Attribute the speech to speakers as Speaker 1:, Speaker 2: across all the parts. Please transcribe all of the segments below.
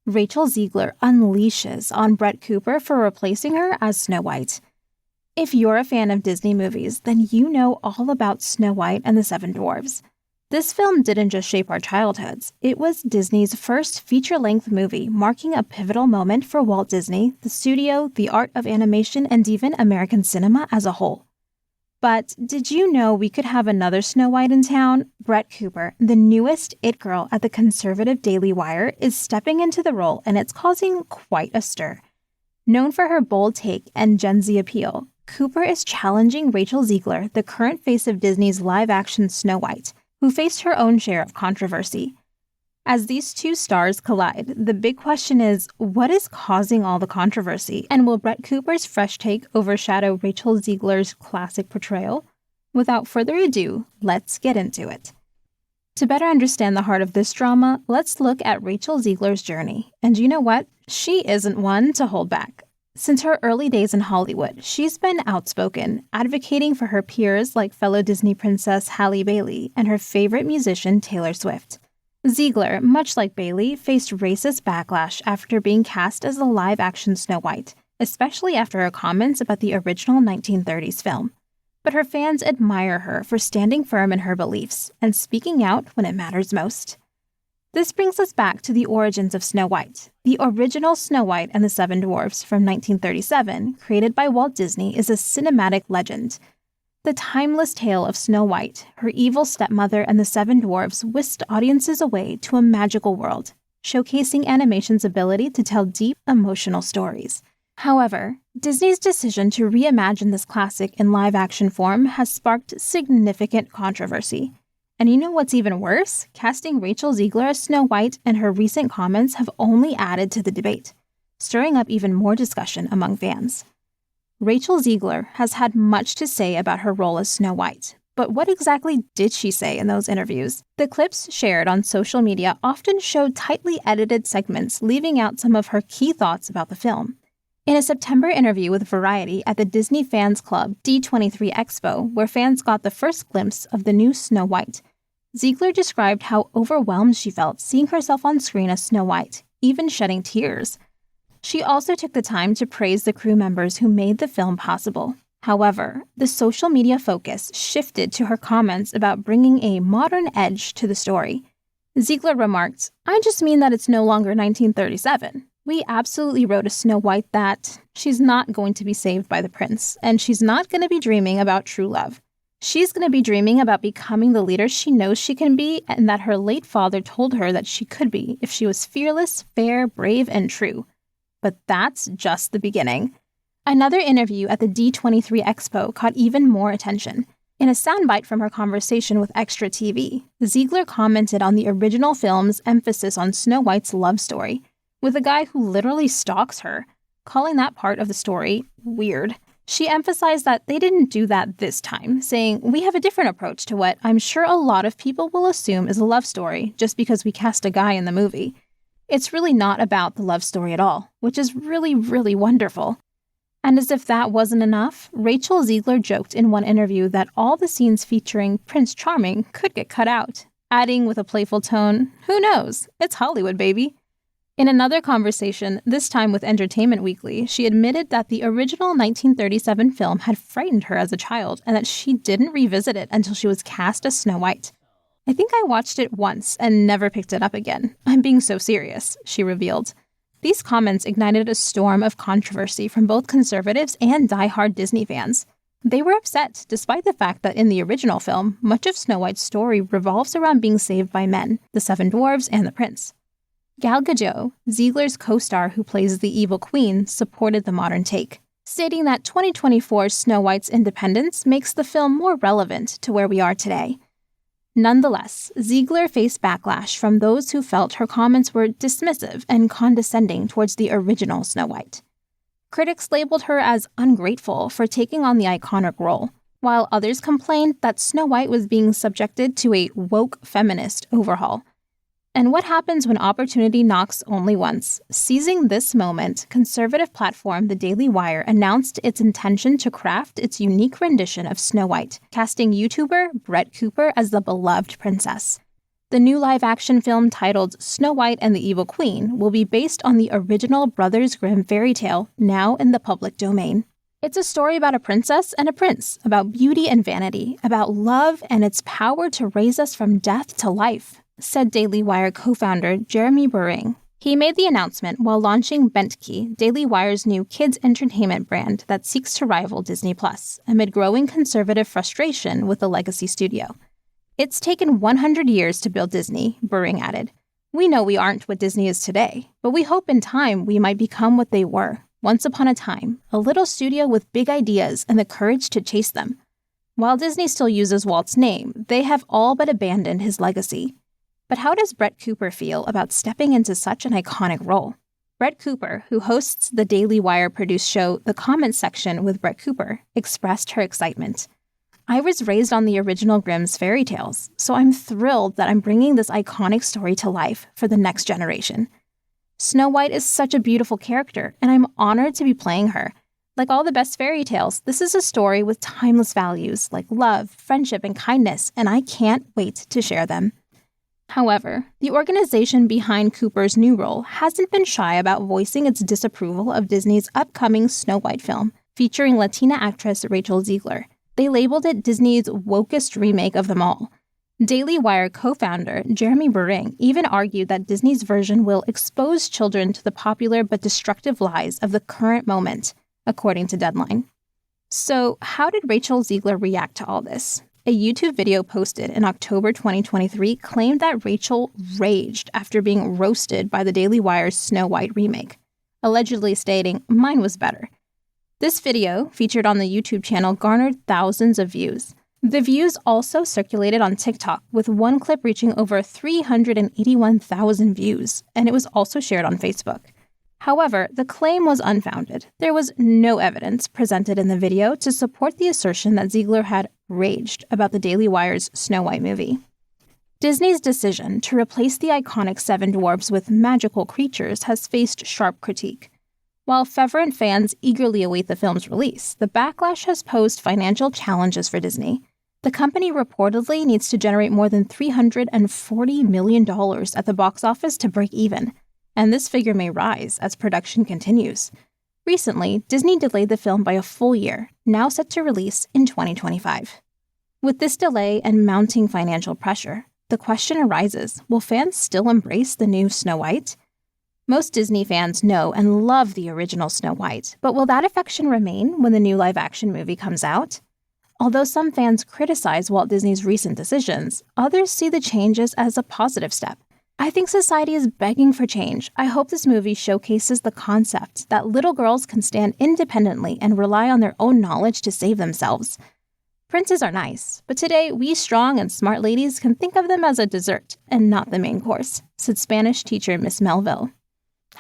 Speaker 1: Rachel Zegler unleashes on Brett Cooper for replacing her as Snow White. If you're a fan of Disney movies, then you know all about Snow White and the Seven Dwarfs. This film didn't just shape our childhoods. It was Disney's first feature-length movie, marking a pivotal moment for Walt Disney, the studio, the art of animation, and even American cinema as a whole. But did you know we could have another Snow White in town? Brett Cooper, the newest it girl at the conservative Daily Wire, is stepping into the role, and it's causing quite a stir. Known for her bold take and Gen Z appeal, Cooper is challenging Rachel Zegler, the current face of Disney's live-action Snow White, who faced her own share of controversy. As these two stars collide, the big question is, what is causing all the controversy? And will Brett Cooper's fresh take overshadow Rachel Zegler's classic portrayal? Without further ado, let's get into it. To better understand the heart of this drama, let's look at Rachel Zegler's journey. And you know what? She isn't one to hold back. Since her early days in Hollywood, she's been outspoken, advocating for her peers like fellow Disney princess Halle Bailey and her favorite musician Taylor Swift. Zegler, much like Bailey, faced racist backlash after being cast as the live-action Snow White, especially after her comments about the original 1930s film. But her fans admire her for standing firm in her beliefs and speaking out when it matters most. This brings us back to the origins of Snow White. The original Snow White and the Seven Dwarfs from 1937, created by Walt Disney, is a cinematic legend. The timeless tale of Snow White, her evil stepmother, and the Seven Dwarfs whisked audiences away to a magical world, showcasing animation's ability to tell deep, emotional stories. However, Disney's decision to reimagine this classic in live-action form has sparked significant controversy. And you know what's even worse? Casting Rachel Zegler as Snow White and her recent comments have only added to the debate, stirring up even more discussion among fans. Rachel Zegler has had much to say about her role as Snow White, but what exactly did she say in those interviews? The clips shared on social media often showed tightly edited segments, leaving out some of her key thoughts about the film. In a September interview with Variety at the Disney Fans Club D23 Expo, where fans got the first glimpse of the new Snow White, Zegler described how overwhelmed she felt seeing herself on screen as Snow White, even shedding tears. She also took the time to praise the crew members who made the film possible. However, the social media focus shifted to her comments about bringing a modern edge to the story. Zegler remarked, "I just mean that it's no longer 1937. We absolutely wrote a Snow White that she's not going to be saved by the prince, and she's not going to be dreaming about true love. She's going to be dreaming about becoming the leader she knows she can be and that her late father told her that she could be if she was fearless, fair, brave, and true. But that's just the beginning." Another interview at the D23 Expo caught even more attention. In a soundbite from her conversation with Extra TV, Zegler commented on the original film's emphasis on Snow White's love story, with a guy who literally stalks her, calling that part of the story weird. She emphasized that they didn't do that this time, saying, "We have a different approach to what I'm sure a lot of people will assume is a love story just because we cast a guy in the movie. It's really not about the love story at all, which is really, really wonderful." And as if that wasn't enough, Rachel Zegler joked in one interview that all the scenes featuring Prince Charming could get cut out, adding with a playful tone, "Who knows? It's Hollywood, baby." In another conversation, this time with Entertainment Weekly, she admitted that the original 1937 film had frightened her as a child and that she didn't revisit it until she was cast as Snow White. "I think I watched it once and never picked it up again. I'm being so serious," she revealed. These comments ignited a storm of controversy from both conservatives and die-hard Disney fans. They were upset, despite the fact that in the original film, much of Snow White's story revolves around being saved by men, the Seven Dwarfs and the prince. Gal Gadot, Zegler's co-star who plays the evil queen, supported the modern take, stating that 2024's Snow White's independence makes the film more relevant to where we are today. Nonetheless, Zegler faced backlash from those who felt her comments were dismissive and condescending towards the original Snow White. Critics labeled her as ungrateful for taking on the iconic role, while others complained that Snow White was being subjected to a woke feminist overhaul. And what happens when opportunity knocks only once? Seizing this moment, conservative platform The Daily Wire announced its intention to craft its unique rendition of Snow White, casting YouTuber Brett Cooper as the beloved princess. The new live-action film titled Snow White and the Evil Queen will be based on the original Brothers Grimm fairy tale, now in the public domain. It's a story about a princess and a prince, about beauty and vanity, about love and its power to raise us from death to life, said Daily Wire co-founder Jeremy Bering. He made the announcement while launching Bentkey, Daily Wire's new kids' entertainment brand that seeks to rival Disney+, amid growing conservative frustration with the legacy studio. It's taken 100 years to build Disney, Bering added. We know we aren't what Disney is today, but we hope in time we might become what they were. Once upon a time, a little studio with big ideas and the courage to chase them. While Disney still uses Walt's name, they have all but abandoned his legacy. But how does Brett Cooper feel about stepping into such an iconic role? Brett Cooper, who hosts the Daily Wire-produced show The Comments Section with Brett Cooper, expressed her excitement. I was raised on the original Grimm's fairy tales, so I'm thrilled that I'm bringing this iconic story to life for the next generation. Snow White is such a beautiful character, and I'm honored to be playing her. Like all the best fairy tales, this is a story with timeless values like love, friendship, and kindness, and I can't wait to share them. However, the organization behind Cooper's new role hasn't been shy about voicing its disapproval of Disney's upcoming Snow White film, featuring Latina actress Rachel Zegler. They labeled it Disney's wokest remake of them all. Daily Wire co-founder Jeremy Bering even argued that Disney's version will expose children to the popular but destructive lies of the current moment, according to Deadline. So, how did Rachel Zegler react to all this? A YouTube video posted in October 2023 claimed that Rachel raged after being roasted by the Daily Wire's Snow White remake, allegedly stating, "Mine was better." This video, featured on the YouTube channel, garnered thousands of views. The views also circulated on TikTok, with one clip reaching over 381,000 views, and it was also shared on Facebook. However, the claim was unfounded. There was no evidence presented in the video to support the assertion that Zegler had raged about the Daily Wire's Snow White movie. Disney's decision to replace the iconic Seven Dwarfs with magical creatures has faced sharp critique. While fervent fans eagerly await the film's release, the backlash has posed financial challenges for Disney. The company reportedly needs to generate more than $340 million at the box office to break even, and this figure may rise as production continues. Recently, Disney delayed the film by a full year, now set to release in 2025. With this delay and mounting financial pressure, the question arises, will fans still embrace the new Snow White? Most Disney fans know and love the original Snow White, but will that affection remain when the new live-action movie comes out? Although some fans criticize Walt Disney's recent decisions, others see the changes as a positive step. I think society is begging for change. I hope this movie showcases the concept that little girls can stand independently and rely on their own knowledge to save themselves. Princes are nice, but today we strong and smart ladies can think of them as a dessert and not the main course, said Spanish teacher Miss Melville.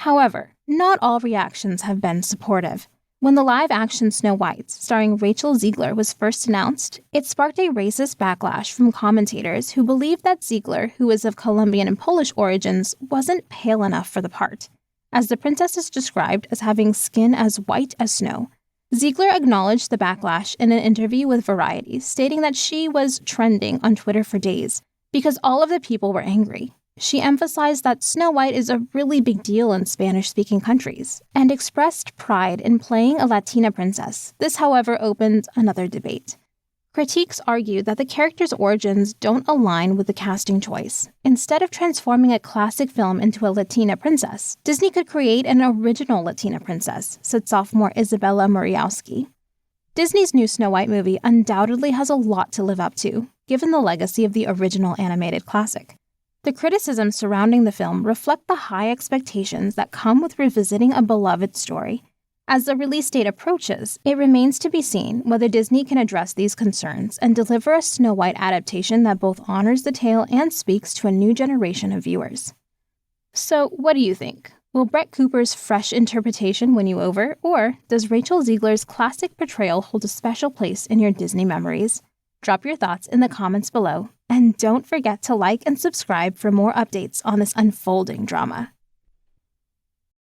Speaker 1: However, not all reactions have been supportive. When the live-action Snow White, starring Rachel Zegler, was first announced, it sparked a racist backlash from commentators who believed that Zegler, who is of Colombian and Polish origins, wasn't pale enough for the part, as the princess is described as having skin as white as snow. Zegler acknowledged the backlash in an interview with Variety, stating that she was trending on Twitter for days because all of the people were angry. She emphasized that Snow White is a really big deal in Spanish-speaking countries, and expressed pride in playing a Latina princess. This, however, opened another debate. Critiques argued that the character's origins don't align with the casting choice. Instead of transforming a classic film into a Latina princess, Disney could create an original Latina princess, said sophomore Isabella Muriowski. Disney's new Snow White movie undoubtedly has a lot to live up to, given the legacy of the original animated classic. The criticisms surrounding the film reflect the high expectations that come with revisiting a beloved story. As the release date approaches, it remains to be seen whether Disney can address these concerns and deliver a Snow White adaptation that both honors the tale and speaks to a new generation of viewers. So, what do you think? Will Brett Cooper's fresh interpretation win you over, or does Rachel Zegler's classic portrayal hold a special place in your Disney memories? Drop your thoughts in the comments below, and don't forget to like and subscribe for more updates on this unfolding drama.